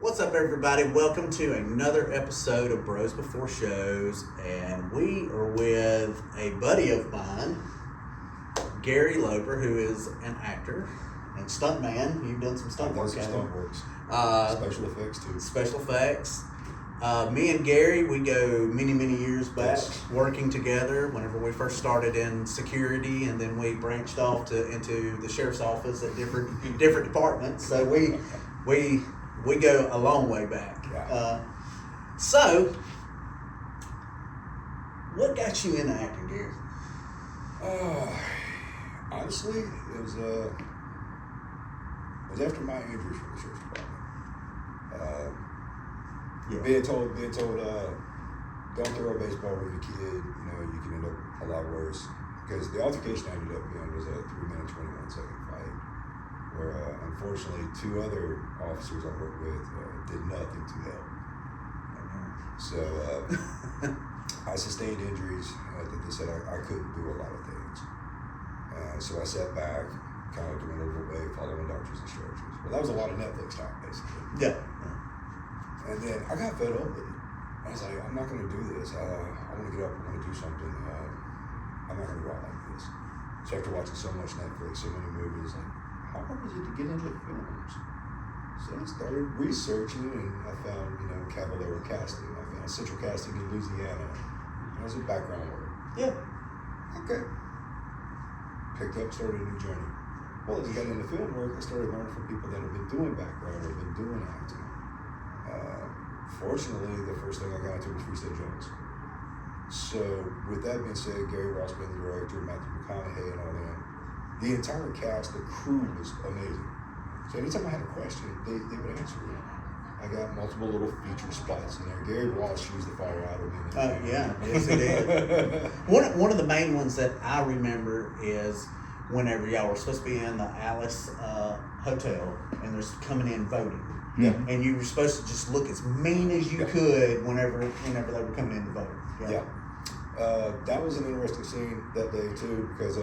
What's up, everybody? Welcome to another episode of Bros Before Shows, and we are with a buddy of mine, Gary Loper, who is an actor and stuntman. You've done some stunt work. Stunt works. Special effects too. Special effects. Me and Gary, we go many years back, working together whenever we first started in security, and then we branched off into the sheriff's office at different departments. So we go a long way back. Yeah. So, what got you into acting, Gary? Honestly, it was after my injuries from the sheriff's department. Being told, don't throw a baseball with your kid. You know, you can end up a lot worse. Because the altercation I ended up being was a 3-minute, 21-second fight, where unfortunately 2 other officers I worked with did nothing to help. So I sustained injuries that they said I couldn't do a lot of things. So I sat back, kind of doing a little way, following doctor's instructions. Well, that was a lot of Netflix time, basically. Yeah. And then I got fed up with it. I was like, I'm not going to do this. I want to get up. I want to do something. I'm not going to go out like this. So after watching so much Netflix, so many movies, like, how hard is it to get into films? So I started researching, and I found, Cavallari Casting. I found Central Casting in Louisiana. That was a background work. Yeah. Okay. Picked up, started a new journey. Well, as I got into film work, I started learning from people that have been doing background or been doing acting. Fortunately, the first thing I got into was Freestyle Jones. So, with that being said, Gary Ross being the director, Matthew McConaughey and all that, the entire cast, the crew was amazing. So anytime I had a question, they would answer it. I got multiple little feature spots in there. Gary Ross shoots the fire out of me. Yes, he did. One of the main ones that I remember is whenever y'all were supposed to be in the Alice Hotel, and there's coming in voting. Yeah. And you were supposed to just look as mean as you could whenever they were coming in to vote. Yeah. That was an interesting scene that day too, because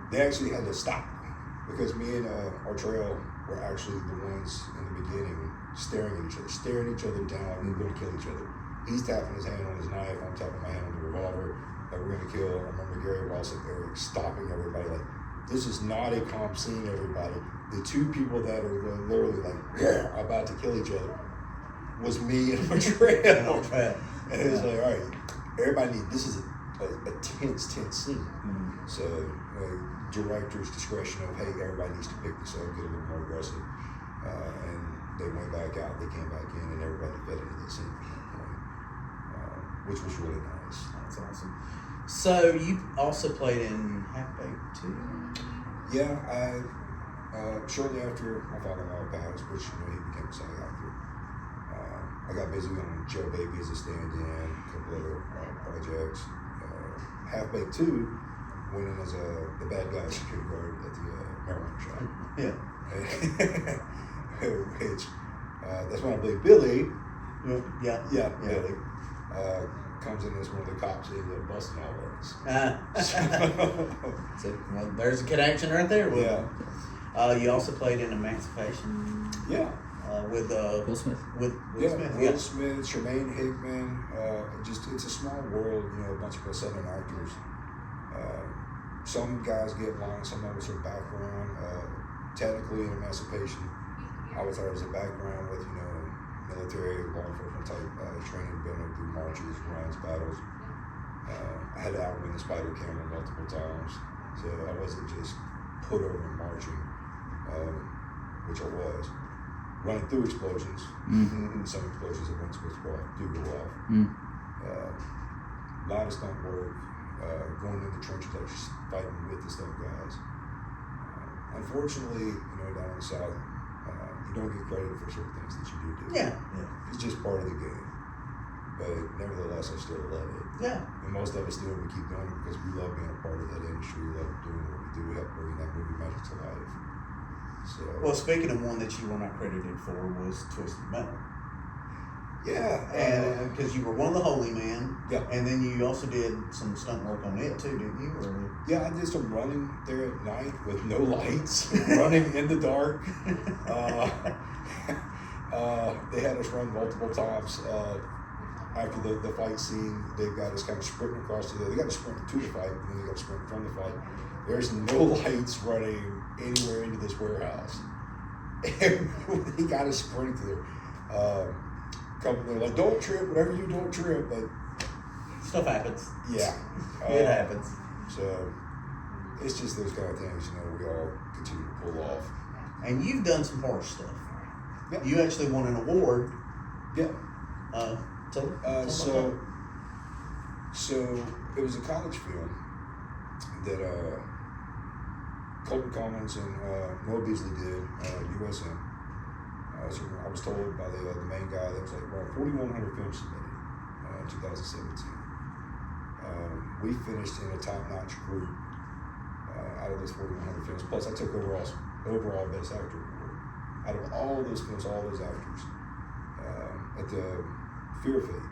they actually had to stop because me and Artrell were actually the ones in the beginning staring each other down, and we're going to kill each other. He's tapping his hand on his knife, I'm tapping my hand on the revolver that we're going to kill. I remember Gary Ross and Erik stopping everybody like, this is not a calm scene, everybody. The 2 people that are literally like about to kill each other was me and Artrell. And it was like, all right, everybody this is a tense scene. Mm-hmm. So director's discretion of, hey, everybody needs to pick this up, get a little more aggressive. And they went back out, they came back in, and everybody fed into the scene at that point, which was really nice. That's awesome. So you also played in Half-Baked too? Yeah, shortly after my father-in-law passed, which he became a SAG actor, I got busy on Joe Baby as a stand-in, a couple other projects. Half-Baked 2 went in as the bad guy security guard at the marijuana shop. Yeah. Which, that's when I believe Billy. Yeah. Billy. Comes in as one of the cops and ended up busting all of us. So, well, there's a connection right there. Yeah. You also played in Emancipation. Yeah. With Will Smith. With Will Smith. Will Smith, Tremaine Hickman. It's a small world. A bunch of Southern actors. Some guys get lines. Some of us are background. Technically, in Emancipation, I was hired as a background with military, law enforcement type training, been able to do marches, runs, battles. I had to outwin the spider camera multiple times, so I wasn't just put over and marching, which I was. Running through explosions, some explosions that weren't supposed to go off do go off. A lot of stunt work, going in the trenches, actually fighting with the stunt guys. Unfortunately, down in the South, you don't get credit for certain things that you do. Yeah. It's just part of the game. But nevertheless, I still love it. Yeah. And most of us do it. We keep doing it because we love being a part of that industry. We love doing what we do. We help bring that movie magic to life. So. Well, speaking of one that you were not credited for was Twisted Metal. Yeah. And because you were one of the Holy Men. Yeah. And then you also did some stunt work on it too, didn't you? Or? Yeah, I did some running there at night with no lights, running in the dark. had us run multiple times. After the fight scene, they've got us kind of sprinting across they got to sprint to the fight, and then they got to sprint from the fight. There's no lights running anywhere into this warehouse. And they got to sprint there. They're like, don't trip, whatever you don't trip, but stuff happens. Yeah. It happens. So it's just those kind of things, we all continue to pull off. And you've done some horror stuff. Yep. You actually won an award. Yeah. So it was a college film that Colton Commons and Noah Beasley did, USM. So I was told by the main guy that was like around 4,100 films submitted in 2017. We finished in a top-notch group out of those 4,100 films. Plus, I took overall Best Actor award. Out of all those films, all those actors, at the Fear of Fate.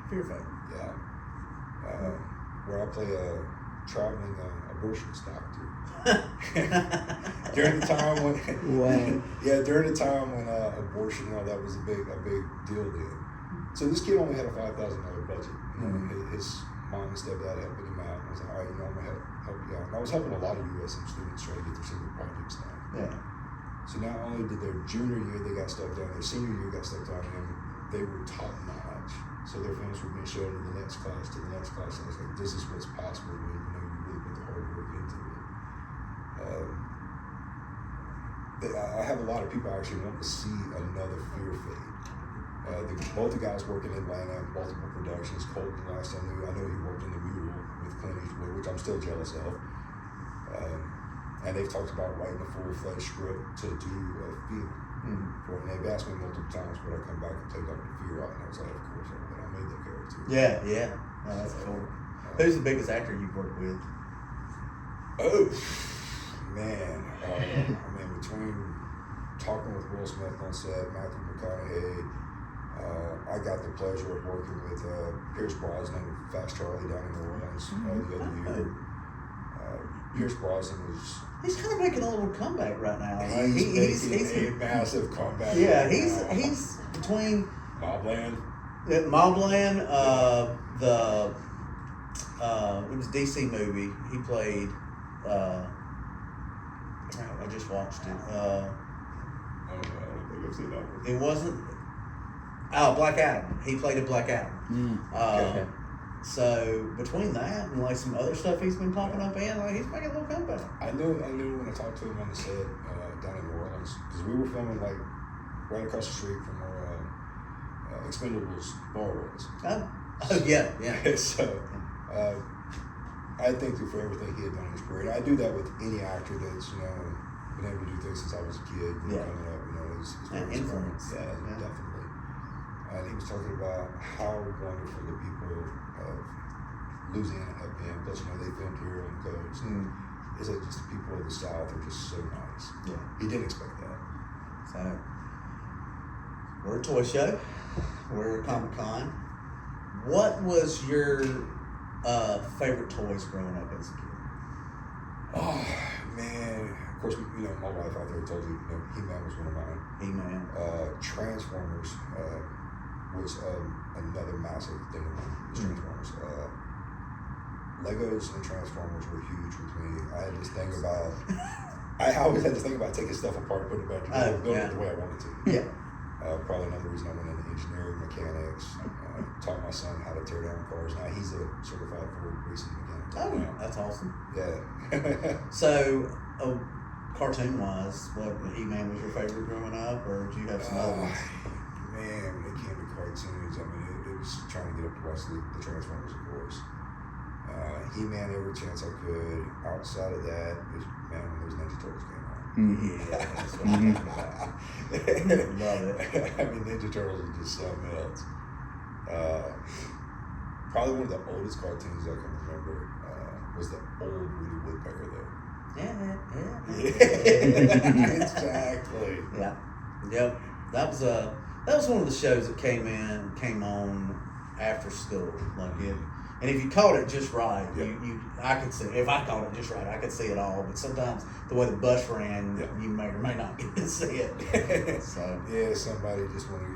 Fear of Fate. Yeah. Where I play a traveling abortionist doctor. During the time when, during the time when abortion and all that was a big deal then. So this kid only had a $5,000 budget. His mom and stepdad helping him out. And I was like, all right, I'm gonna help you out. And I was helping a lot of USM students try to get their senior projects done. Yeah. So not only did their junior year they got stuff done, their senior year got stuff done, and they were top notch. So their films were being shown to the next class, And I was like, this is what's possible when you really put the hard work into it. I have a lot of people actually want to see another Fear Fate. Both the guys work in Atlanta, multiple productions. Colton, last I know he worked in The Mule with Clint Eastwood, which I'm still jealous of. And they've talked about writing a full-fledged script to do a film. And they've asked me multiple times would I come back and take Dr. Fear out, and I was like, of course I would. I made that character. Yeah. Oh, that's cool. Who's the biggest actor you've worked with? Oh, man. Between talking with Will Smith on set, Matthew McConaughey, I got the pleasure of working with Pierce Brosnan and Fast Charlie down in New Orleans the other year. Pierce Brosnan was... He's kind of making a little comeback right now. He's making a massive comeback. Yeah, he's between... Mobland. It was a DC movie. He played... I just watched it. I don't think I've seen that one. It wasn't... Black Adam. He played a Black Adam. Okay. So between that and like some other stuff he's been popping up in, like he's making a little comeback. I knew when I talked to him on the set down in New Orleans, because we were filming like right across the street from where Expendables bar was. Oh yeah. So I thank him for everything he had done in his career. And I do that with any actor that's been able to do things since I was a kid. Coming up, it's very influence. Yeah, definitely. And he was talking about how wonderful the people of Louisiana have been. Plus, they filmed here on the coast. It's like just the people of the South are just so nice. Yeah. He didn't expect that. So, we're a toy show. We're a Comic-Con. What was your favorite toys growing up as a kid? Oh, man. Of course, my wife out there told you, He-Man was one of mine. He-Man. Transformers was another massive thing of mine. Transformers. Legos and Transformers were huge with me. I had this thing about... I always had this thing about taking stuff apart and putting it back together, building it the way I wanted to. Yeah. Probably another reason I went into engineering, mechanics. Taught my son how to tear down cars. Now he's a certified Ford racing mechanic. Oh, that's awesome. Yeah. So, cartoon-wise, what He-Man was your favorite growing up, or did you have some other ones? Man, when it came to cartoons, it was trying to get up to watch the Transformers, of course. He-Man every chance I could. Outside of that, when those Ninja Turtles came on. Yeah, that's what I'm talking about. Love it. Ninja Turtles are just something else. Probably one of the oldest cartoons I can remember was the old Woody Woodpecker, though. Yeah. Exactly. Yeah. Yep. That was one of the shows that came on after school. And if you caught it just right, I could see. If I caught it just right, I could see it all. But sometimes the way the bus ran, you may or may not get to see it. So yeah, somebody just wanted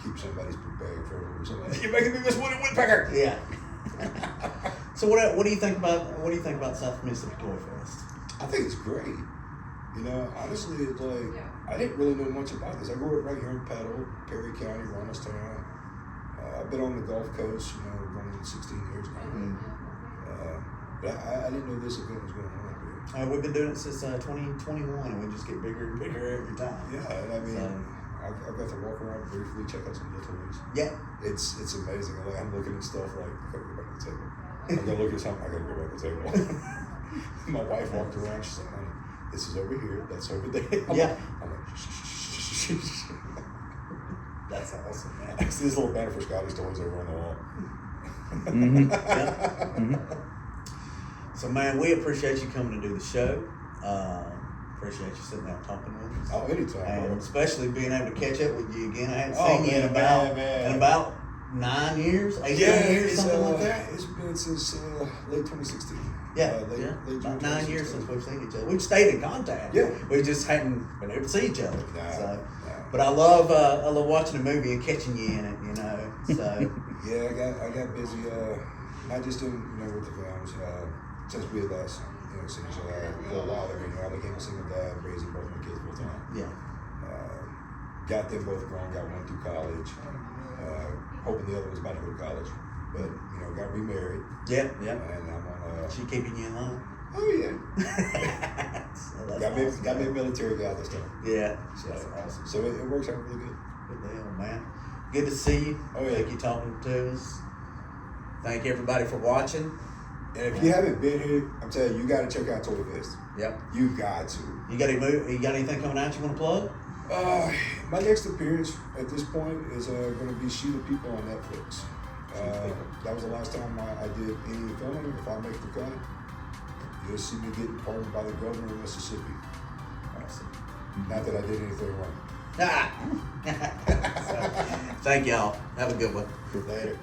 keep somebody's bag full or something. You're making me miss Woody Woodpecker. Yeah. So what do you think about South Mississippi Toy Fest? I think it's great. You know, honestly, it's like I didn't really know much about this. I grew up right here in Petal, Perry County, Ronaldstown. I've been on the Gulf Coast, you know, going on 16 years now. But I didn't know this event was going on up here. We've been doing it since 2021, and we just get bigger and bigger every time. Yeah, and I mean, I've got to walk around briefly, check out some of the toys. Yeah. It's amazing. Like, I'm looking at stuff like, I gotta go back to the table. I'm gonna look at something, I gotta go back to the table. My wife walked around, she's like, honey, this is over here, that's over there. I'm like, shh. That's awesome, man. I see this little banner for Scotty's Toys over on the wall. So, man, we appreciate you coming to do the show. Appreciate you sitting down talking with us. Oh, anytime. And especially being able to catch up with you again. I hadn't seen you in about 9 years, 8 years, something like that. It's been since late 2016. Late about 9 years since we've seen each other. We've stayed in contact. Yeah. We just hadn't been able to see each other. No. But I love watching a movie and catching you in it, you know. So yeah, I got busy. Not just in with the films. Since we had last seen each other for a while there, I became a single dad, raising both my kids full time. Yeah. Got them both grown. Got one through college. Hoping the other was about to go to college, but got remarried. Yeah. And I'm on. She keeping you in line? Oh yeah. So got me a military guy this time. Yeah. So, that's awesome. So it works out really good. Good deal, man. Good to see you. Oh yeah. Thank you talking to us. Thank everybody for watching. And if you haven't been here, I'm telling you, got to check out Toy Fest. Yep. You got to. You got anything coming out you want to plug? My next appearance at this point is going to be Sheila People on Netflix. That was the last time I did any filming. If I make the cut, you'll see me getting pardoned by the governor of Mississippi. Awesome. Not that I did anything wrong. Thank y'all. Have a good one. Later.